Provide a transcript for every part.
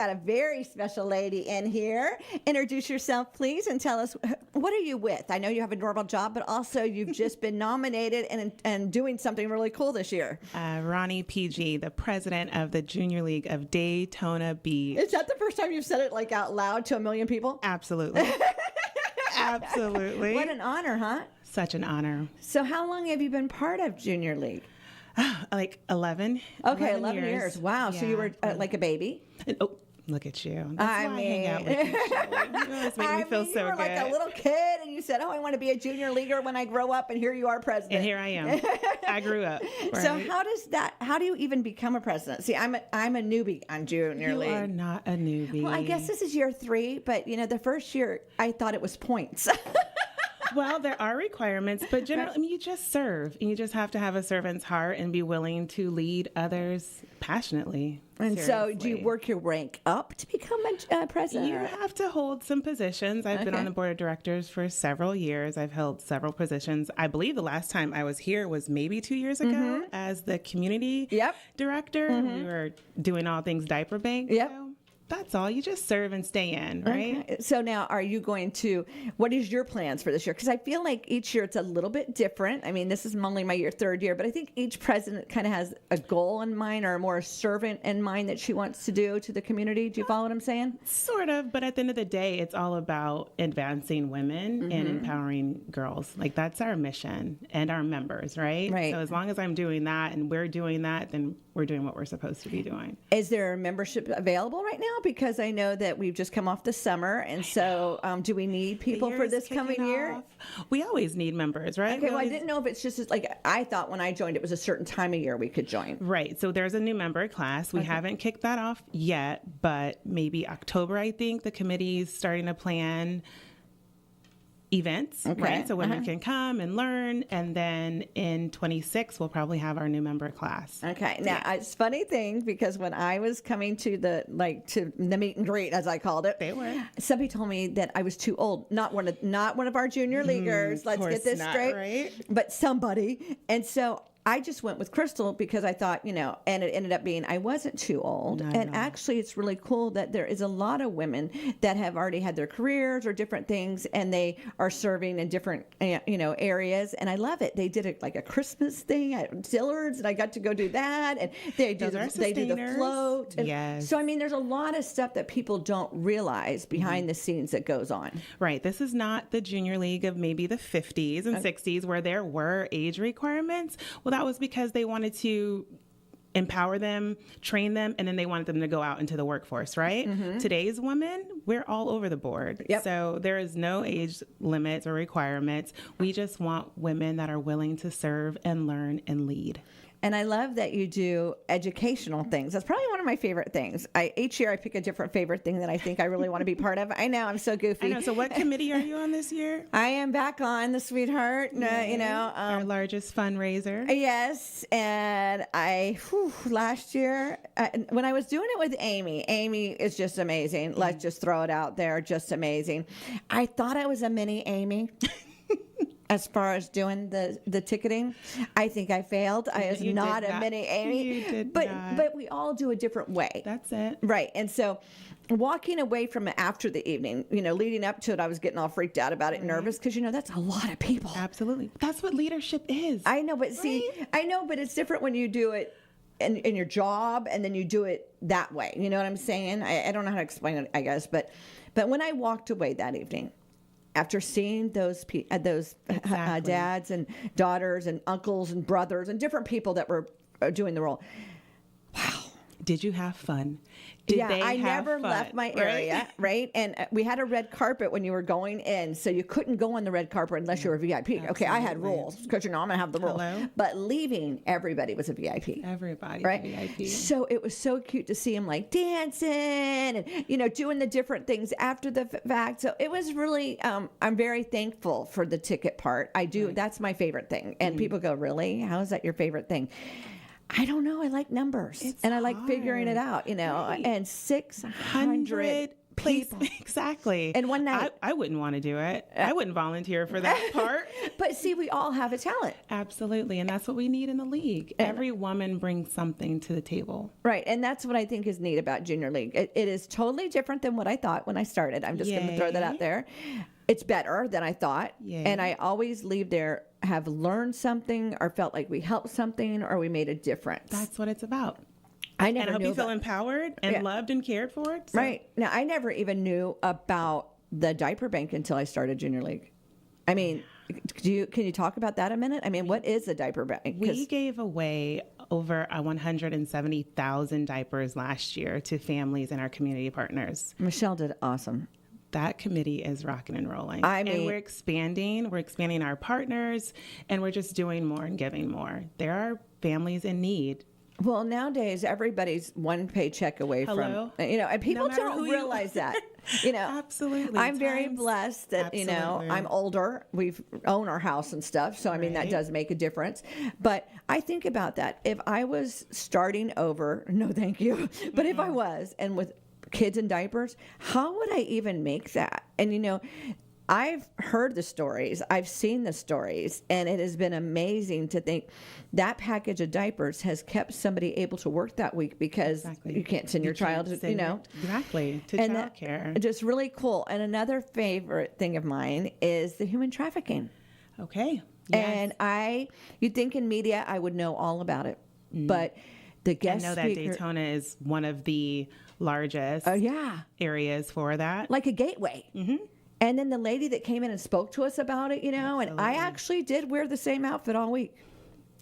Got a very special lady in here. Introduce yourself, please, and tell us, what are you with? I know you have a normal job, but also you've just been nominated and doing something really cool this year. Ronnie PG, the president of the Junior League of Daytona Beach. Is that the first time you've said it like out loud to a million people? Absolutely. Absolutely. What an honor, huh? Such an honor. So how long have you been part of Junior League? Like 11. Okay, 11 years. Wow. Yeah. So you were like a baby? Look at you. That's why I hang out with you. You always make me feel so you were good. like a little kid and you said, I want to be a junior leaguer when I grow up, and here you are president. And here I am. I grew up. Right? So how do you even become a president? See, I'm a newbie on Junior League. You are not a newbie. Well, I guess this is year 3, but the first year I thought it was points. Well, there are requirements, but generally, you just serve. And you just have to have a servant's heart and be willing to lead others passionately. And seriously. so do you work your rank up to become a president? You have to hold some positions. I've been on the board of directors for several years. I've held several positions. I believe the last time I was here was maybe 2 years ago as the community director. We were doing all things diaper bank. Yep. So that's all. You just serve and stay in, right? Okay. So now what is your plans for this year? Because I feel like each year it's a little bit different. I mean, this is only my 3rd year, but I think each president kind of has a goal in mind or more a servant in mind that she wants to do to the community. Do you follow what I'm saying? Sort of, but at the end of the day, it's all about advancing women and empowering girls. Like, that's our mission and our members, right? Right. So as long as I'm doing that and we're doing that, then we're doing what we're supposed to be doing. Is there membership available right now? Because I know that we've just come off the summer, and so do we need people for this coming year? We always need members, right? Okay, well, I didn't know if it's just like I thought when I joined, it was a certain time of year we could join. Right. So there's a new member class. We haven't kicked that off yet, but maybe October, I think, the committee's starting to plan events, right? So women can come and learn, and then in 26 we'll probably have our new member class. Okay. Now it's a funny thing, because when I was coming to the meet and greet, as I called it, somebody told me that I was too old. Not one of our junior leaguers. Let's get this straight. Right? But somebody. And so I just went with Crystal because I thought, and it ended up being I wasn't too old. And actually, it's really cool that there is a lot of women that have already had their careers or different things, and they are serving in different, areas. And I love it. They did it like a Christmas thing at Dillard's, and I got to go do that. And they do the float. And yes. So, I mean, there's a lot of stuff that people don't realize behind the scenes that goes on. Right. This is not the Junior League of maybe the 50s and 60s where there were age requirements. Well, that was because they wanted to empower them, train them, and then they wanted them to go out into the workforce, right? Today's women, we're all over the board. Yep. So there is no age limits or requirements. We just want women that are willing to serve and learn and lead. And I love that you do educational things. That's probably one of my favorite things. Each year I pick a different favorite thing that I think I really want to be part of. I know, I'm so goofy. I know. So what committee are you on this year? I am back on the Sweetheart, our largest fundraiser. Yes. And last year, when I was doing it with Amy is just amazing. Let's just throw it out there. Just amazing. I thought I was a mini Amy. As far as doing the ticketing, I think I failed. I was not a mini Amy. You did but not. But we all do a different way. That's it. Right. And so walking away from it after the evening, leading up to it, I was getting all freaked out about it, nervous, because, that's a lot of people. Absolutely. That's what leadership is. I know, but but it's different when you do it in your job and then you do it that way. You know what I'm saying? I don't know how to explain it, I guess. But when I walked away that evening, after seeing those dads and daughters and uncles and brothers and different people that were doing the role, wow. Did you have fun? I never left my area, right? And we had a red carpet when you were going in, so you couldn't go on the red carpet unless you were a VIP. Absolutely. Okay, I had rules because I'm going to have the rules. Hello? But leaving, everybody was a VIP. Everybody, right? VIP. So it was so cute to see him like dancing and doing the different things after the fact. So it was really, I'm very thankful for the ticket part. I do. Right. That's my favorite thing. And people go, really? How is that your favorite thing? I don't know. I like numbers, and I like figuring it out, Right. And 600 people. Exactly. And one night, I wouldn't want to do it. I wouldn't volunteer for that part. But see, we all have a talent. Absolutely. And that's what we need in the league. Every woman brings something to the table. Right. And that's what I think is neat about Junior League. It is totally different than what I thought when I started. I'm just going to throw that out there. It's better than I thought. Yay. And I always leave there, have learned something or felt like we helped something or we made a difference. That's what it's about. I never and I hope knew you feel empowered and loved and cared for. So. Right. Now, I never even knew about the diaper bank until I started Junior League. I mean, can you talk about that a minute? I mean, what is a diaper bank? We gave away over 170,000 diapers last year to families and our community partners. Michelle did awesome. That committee is rocking and rolling. I mean, and we're expanding our partners, and we're just doing more and giving more. There are families in need. Well, nowadays, everybody's one paycheck away from, and people don't realize that, Absolutely. I'm very blessed that, I'm older. We've owned our house and stuff. So, I mean, that does make a difference. But I think about that. If I was starting over, no, thank you. But if I was, and with kids in diapers, how would I even make that? And, I've heard the stories, I've seen the stories, and it has been amazing to think that package of diapers has kept somebody able to work that week because you can't send your child to, Exactly, to childcare. Just really cool. And another favorite thing of mine is the human trafficking. Okay. Yes. And you'd think in media I would know all about it, but the guest I know that Daytona is one of the largest areas for that. Like a gateway. Mm-hmm. And then the lady that came in and spoke to us about it, and I actually did wear the same outfit all week.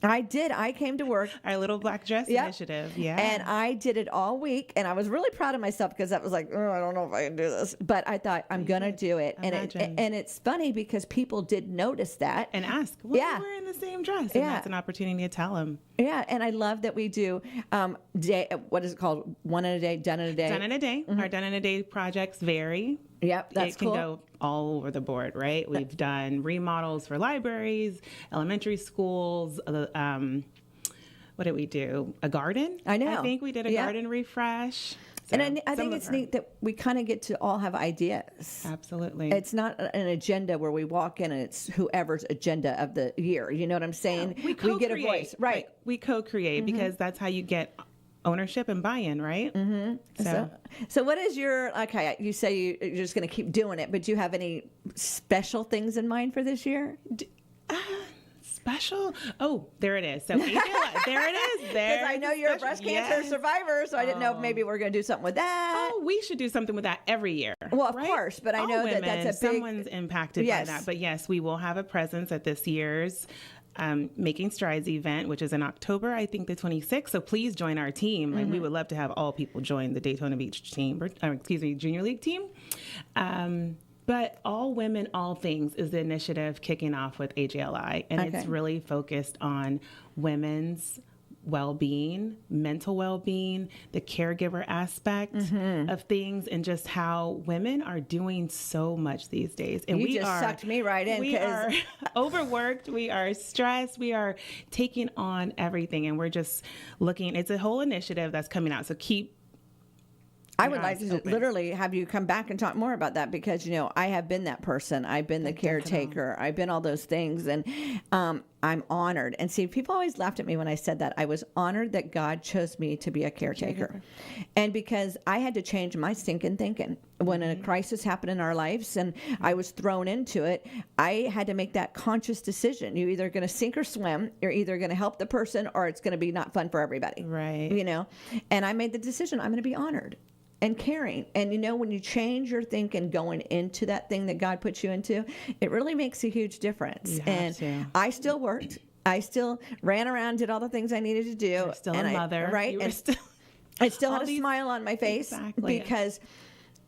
I did. I came to work. Our little black dress initiative. Yeah. And I did it all week. And I was really proud of myself because that was like, I don't know if I can do this. But I thought, I'm going to do it. And it's funny because people did notice that. And ask, why are you wearing the same dress? And that's an opportunity to tell them. Yeah. And I love that we do, what is it called? One in a day, done in a day. Done in a day. Mm-hmm. Our done in a day projects vary. Yep, that's cool. It can go all over the board, right? We've done remodels for libraries, elementary schools. What did we do? A garden? I know. I think we did a garden refresh. So and I think it's neat that we kind of get to all have ideas. Absolutely. It's not an agenda where we walk in and it's whoever's agenda of the year. You know what I'm saying? Yeah, we get a voice. Right. We co-create because that's how you get ownership and buy-in, right? Mm-hmm. So what is your, you say you're just going to keep doing it, but do you have any special things in mind for this year? Special? Oh, there it is. So there it is. Because I know you're a breast cancer survivor, so I didn't know if maybe we're going to do something with that. Oh, we should do something with that every year. Well, of course, but I know that that's a big... Someone's impacted by that. But yes, we will have a presence at this year's Making Strides event, which is in October, I think the 26th. So please join our team. Like we would love to have all people join the Daytona Beach team, Junior League team. But All Women, All Things is the initiative kicking off with AJLI. And it's really focused on women's well-being, mental well-being, the caregiver aspect of things, and just how women are doing so much these days. And you just sucked me right in. We are overworked. We are stressed. We are taking on everything. And we're just looking. It's a whole initiative that's coming out. So I would like to literally have you come back and talk more about that because, I have been that person. I've been the caretaker. I've been all those things. And I'm honored. And see, people always laughed at me when I said that. I was honored that God chose me to be a caretaker. And because I had to change my stinking thinking. When a crisis happened in our lives and I was thrown into it, I had to make that conscious decision. You're either going to sink or swim. You're either going to help the person or it's going to be not fun for everybody. Right. And I made the decision. I'm going to be honored and caring. And when you change your thinking going into that thing that God puts you into, it really makes a huge difference. I still worked. I still ran around, did all the things I needed to do. You're still a mother. Right. I still had a smile on my face because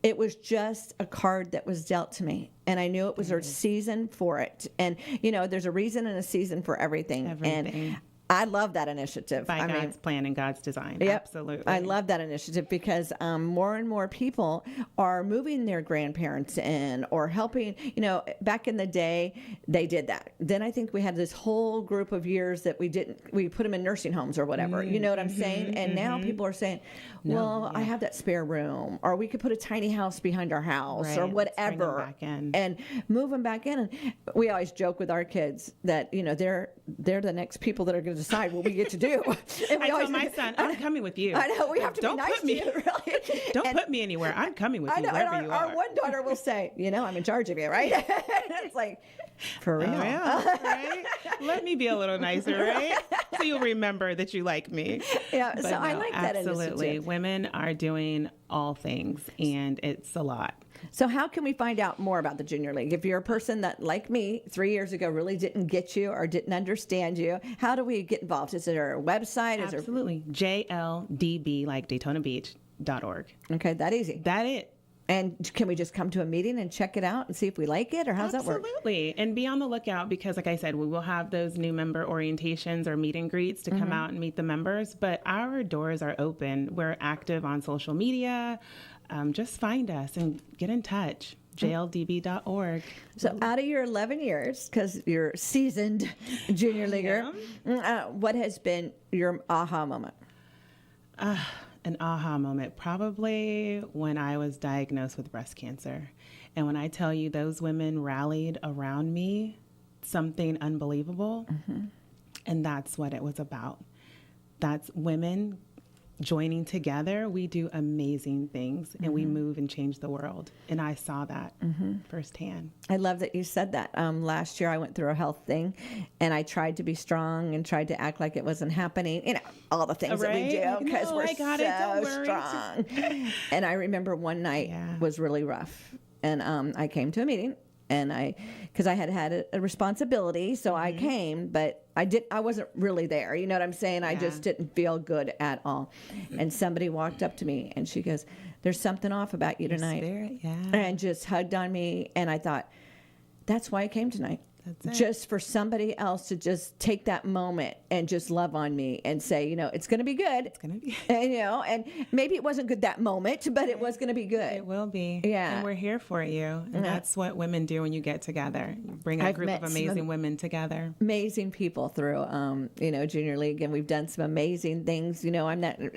it was just a card that was dealt to me. And I knew it was a season for it. And, there's a reason and a season for everything. And I love that initiative. By God's plan and God's design. Yep. Absolutely. I love that initiative because more and more people are moving their grandparents in or helping. Back in the day, they did that. Then I think we had this whole group of years that we put them in nursing homes or whatever. You know what I'm saying? And now people are saying, I have that spare room, or we could put a tiny house behind our house or whatever. Let's bring them back in. And move them back in. And we always joke with our kids that, they're the next people that are going to decide what we get to do. And I told my son, I'm coming with you. I know, we have to Don't be nice put me, to you, really. Don't put me anywhere. I'm coming with you, wherever you are. Our one daughter will say, I'm in charge of you, right? It's like, for real. Oh, yeah, right? Let me be a little nicer, right? So you'll remember that you like me. Yeah, but so I like that absolutely. initiative. Women are doing all things, and it's a lot. So how can we find out more about the Junior League? If you're a person that, like me, 3 years ago really didn't get you or didn't understand you, how do we get involved? Is there a website? Absolutely. JLDB, like DaytonaBeach.org. Okay, that easy. That it. And can we just come to a meeting and check it out and see if we like it, or how's that work? Absolutely. And be on the lookout because, like I said, we will have those new member orientations or meet and greets to come out and meet the members. But our doors are open. We're active on social media. Just find us and get in touch. JLDB.org. So out of your 11 years, because you're a seasoned junior leaguer, what has been your aha moment? An aha moment, probably when I was diagnosed with breast cancer. And when I tell you those women rallied around me, something unbelievable. And that's what it was about. That's women joining together. We do amazing things and we move and change the world. And I saw that firsthand. I love that you said that. Last year I went through a health thing and I tried to be strong and tried to act like it wasn't happening. All the things that we do because we're so strong. And I remember one night was really rough. And I came to a meeting and because I had a responsibility, so I came, but I wasn't really there. You know what I'm saying? I just didn't feel good at all. And somebody walked up to me and she goes, "There's something off about you tonight." Spirit, and just hugged on me. And I thought, that's why I came tonight. That's it. Just for somebody else to just take that moment and just love on me and say, it's going to be good. It's going to be. And maybe it wasn't good that moment, but it was going to be good. It will be. Yeah. And we're here for you. And that's what women do when you get together. You bring a group of amazing women together. Amazing people through, Junior League. And we've done some amazing things.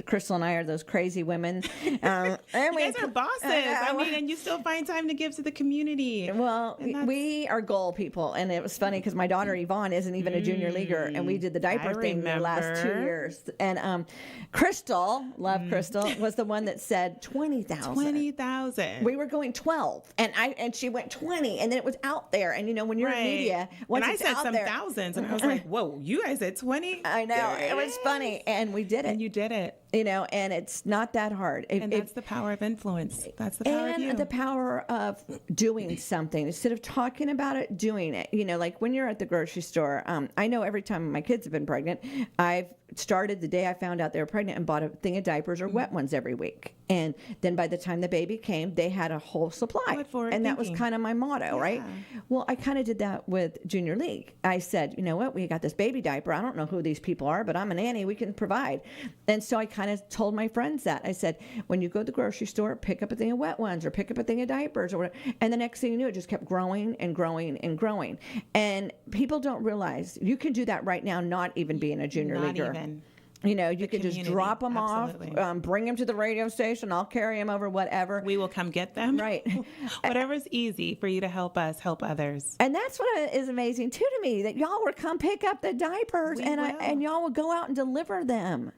Crystal and I are those crazy women. And you guys are bosses. And you still find time to give to the community. Well, we are goal people. And it was funny because my daughter Yvonne isn't even a junior leaguer, and we did the diaper thing the last 2 years. And Crystal, Crystal, was the one that said 20,000. 20,000. We were going 12, and she went 20, and then it was out there. And when you're in media, once and it's I said out some there, thousands, and I was like, "Whoa, you guys said 20?" I know it was funny, and we did it. And you did it. And it's not that hard. That's the power of influence. That's the power of you. And the power of doing something. Instead of talking about it, doing it. Like when you're at the grocery store, I know every time my kids have been pregnant, I've started the day I found out they were pregnant and bought a thing of diapers or wet ones every week. And then by the time the baby came, they had a whole supply. And that was kind of my motto, right? Well, I kind of did that with Junior League. I said, you know what? We got this baby diaper. I don't know who these people are, but I'm a nanny. We can provide. And so I kind of told my friends that. I said, when you go to the grocery store, pick up a thing of wet ones or pick up a thing of diapers or whatever. And the next thing you knew, it just kept growing and growing and growing. And people don't realize you can do that right now, not even being a junior leaguer. Even. You can just drop them off, bring them to the radio station. I'll carry them over, whatever. We will come get them. Right. Whatever's easy for you to help us, help others. And that's what is amazing, too, to me, that y'all would come pick up the diapers and y'all would go out and deliver them.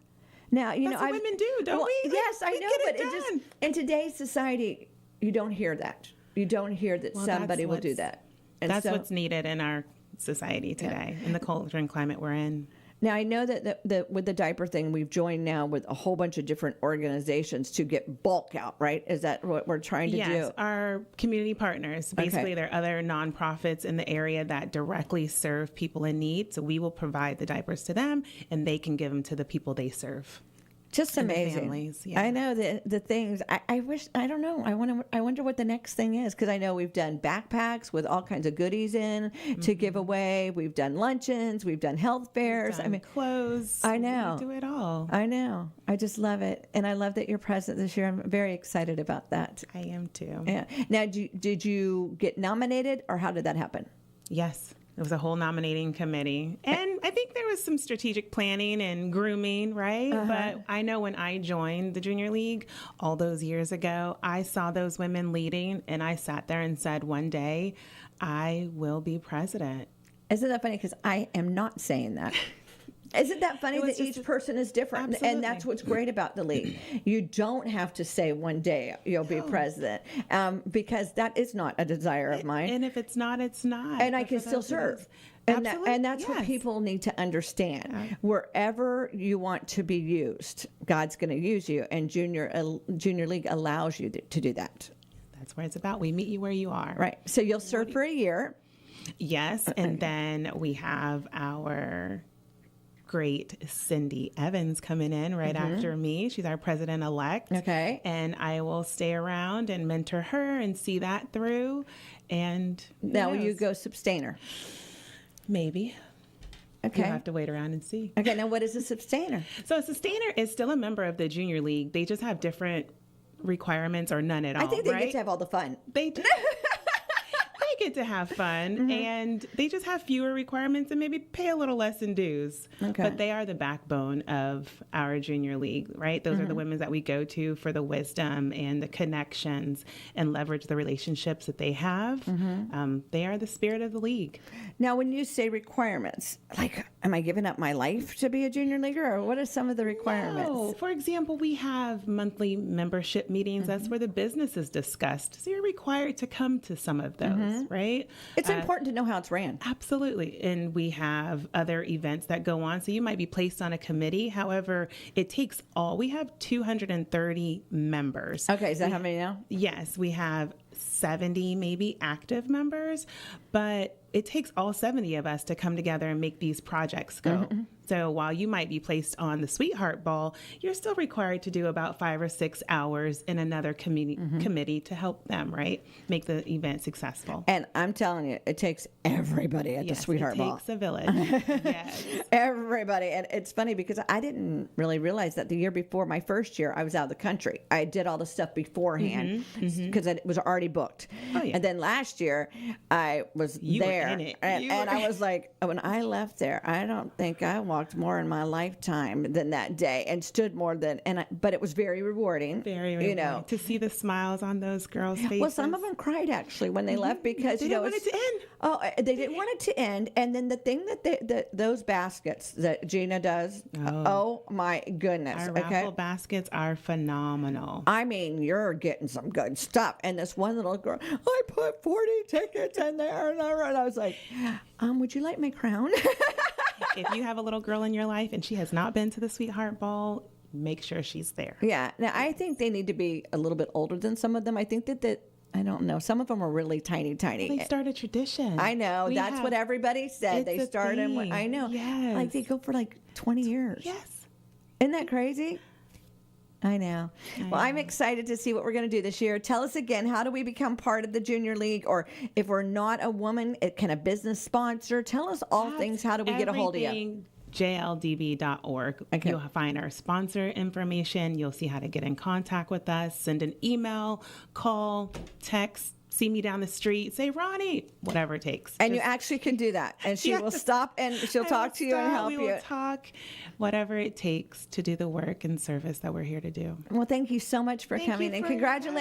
Now, that's what women do, don't we? Yes, I know, but it just, in today's society, you don't hear that. You don't hear that somebody will do that. And that's what's needed in our society today, in the culture and climate we're in. Now, I know that with the diaper thing, we've joined now with a whole bunch of different organizations to get bulk out, right? Is that what we're trying to do? Yes, our community partners. Basically, there are other nonprofits in the area that directly serve people in need. So we will provide the diapers to them, and they can give them to the people they serve. Just And the amazing. families, yeah. I know the things. I wish. I don't know. I wonder what the next thing is, because I know we've done backpacks with all kinds of goodies in to give away. We've done luncheons. We've done health fairs. Done clothes. I know. We do it all. I know. I just love it, and I love that you're present this year. I'm very excited about that. I am too. Yeah. Now, did you get nominated, or how did that happen? Yes. It was a whole nominating committee. And I think there was some strategic planning and grooming, right? But I know when I joined the Junior League all those years ago, I saw those women leading, and I sat there and said, one day I will be president. Isn't that funny? Because I am not saying that. Isn't that funny that each person is different? Absolutely. And that's what's great about the league. You don't have to say one day you'll be president, because that is not a desire of mine. And if it's not, it's not. And I can still serve. And, that's what yes. people need to understand. Wherever you want to be used, God's going to use you, and Junior League allows you to do that. That's what it's about. We meet you where you are. Right. So you'll serve for a year. Yes. And then we have our great Cindy Evans coming in right after me. She's our president-elect. Okay. And I will stay around and mentor her and see that through. And now will you go substainer? Maybe. Okay. You'll have to wait around and see. Okay. Now, what is a substainer? So a sustainer is still a member of the Junior League. They just have different requirements or none at all. I think they right? get to have all the fun. They do. They get to have fun, and they just have fewer requirements and maybe pay a little less in dues. Okay. But they are the backbone of our Junior League, right? Those are the women that we go to for the wisdom and the connections and leverage the relationships that they have. They are the spirit of the league. Now, when you say requirements, like, am I giving up my life to be a junior leaguer, or what are some of the requirements? No. For example, we have monthly membership meetings. That's where the business is discussed. So you're required to come to some of those, right? It's important to know how it's ran. Absolutely. And we have other events that go on. So you might be placed on a committee. However, it takes we have 230 members. Okay, is that how many now? Yes, we have 70 maybe active members, but it takes all 70 of us to come together and make these projects go. So while you might be placed on the Sweetheart Ball, you're still required to do about 5 or 6 hours in another committee to help them, right? Make the event successful. And I'm telling you, it takes everybody at the Sweetheart Ball. It takes a village. Yes. Everybody. And it's funny because I didn't really realize that the year before, my first year, I was out of the country. I did all the stuff beforehand because it was already booked. Oh, yeah. And then last year, I was there. Were in it. And I was like, when I left there, I don't think I walked more in my lifetime than that day, and stood more than, but it was very rewarding. Very rewarding. You know, to see the smiles on those girls' faces. well, some of them cried actually when they left because They didn't want it to end. Oh, they didn't want it to end. And then the thing that those baskets that Gina does, oh my goodness. Our raffle baskets are phenomenal. I mean, you're getting some good stuff. And this one little girl, I put 40 tickets in there. And I was like, would you like my crown? If you have a little girl in your life and she has not been to the Sweetheart Ball, make sure she's there. Yeah. Now, I think they need to be a little bit older than some of them. I think that I don't know. Some of them are really tiny. They start a tradition. I know. That's what everybody said. They start them. I know. Yes. Like they go for like 20 years. Yes. Isn't that crazy? I know. Well, I'm excited to see what we're going to do this year. Tell us again, how do we become part of the Junior League? Or if we're not a woman, can a business sponsor? Tell us all things. How do we get a hold of you? JLDB.org. Okay. You'll find our sponsor information. You'll see how to get in contact with us. Send an email, call, text. See me down the street, say, Ronnie, whatever it takes. And you actually can do that. And she will stop and she'll talk to you and help you. We will talk, whatever it takes to do the work and service that we're here to do. Well, thank you so much for coming, and congratulations.